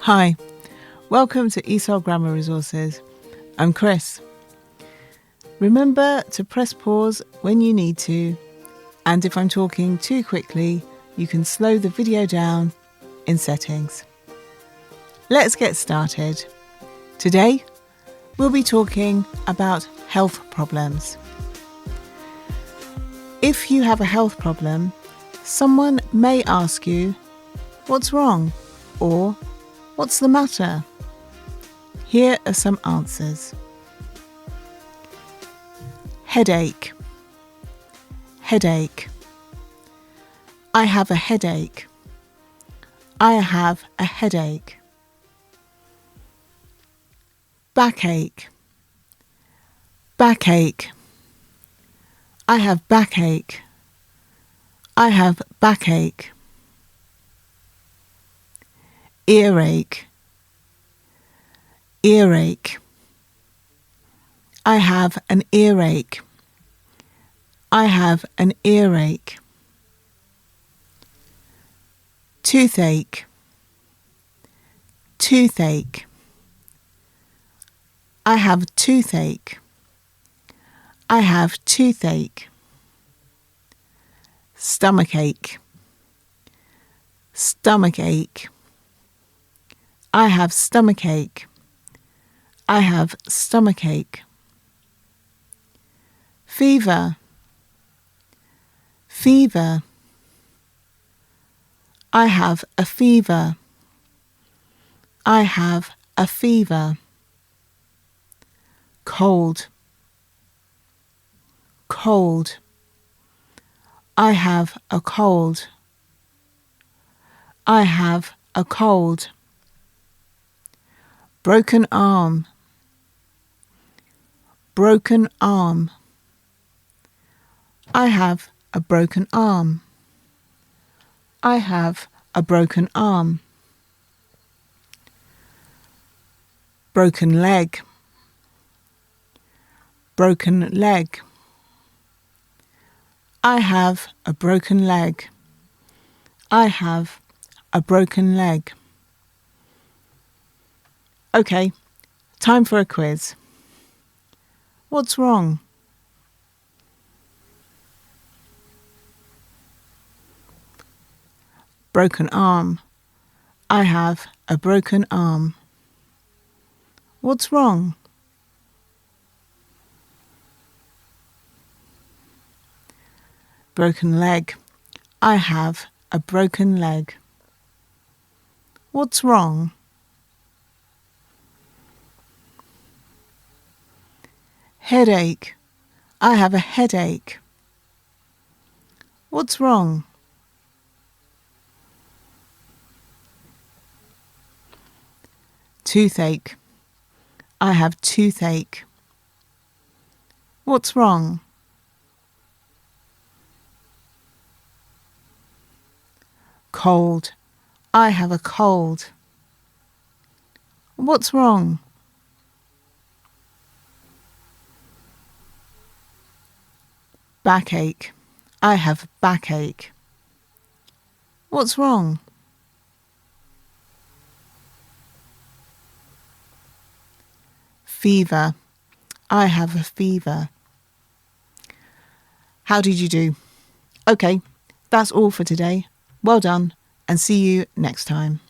Hi, welcome to ESOL Grammar Resources. I'm Chris. Remember to press pause when you need to, and if I'm talking too quickly, you can slow the video down in settings. Let's get started. Today, we'll be talking about health problems. If you have a health problem, someone may ask you, "What's wrong?" or "What's the matter?" Here are some answers. Headache. Headache. I have a headache. I have a headache. Backache. Backache. I have backache. I have backache. Earache. Earache. I have an earache. I have an earache. Toothache. Toothache. I have toothache. I have toothache. Stomachache. Stomachache. I have stomachache. I have stomachache. Fever. Fever. I have a fever. I have a fever. Cold. Cold. I have a cold. I have a cold. Broken arm. Broken arm. I have a broken arm. I have a broken arm. Broken leg. Broken leg. I have a broken leg. I have a broken leg. Okay, time for a quiz. What's wrong? Broken arm. I have a broken arm. What's wrong? Broken leg. I have a broken leg. What's wrong? Headache. I have a headache. What's wrong? Toothache. I have toothache. What's wrong? Cold. I have a cold. What's wrong? Backache. I have backache. What's wrong? Fever. I have a fever. How did you do? Okay, that's all for today. Well done, and see you next time.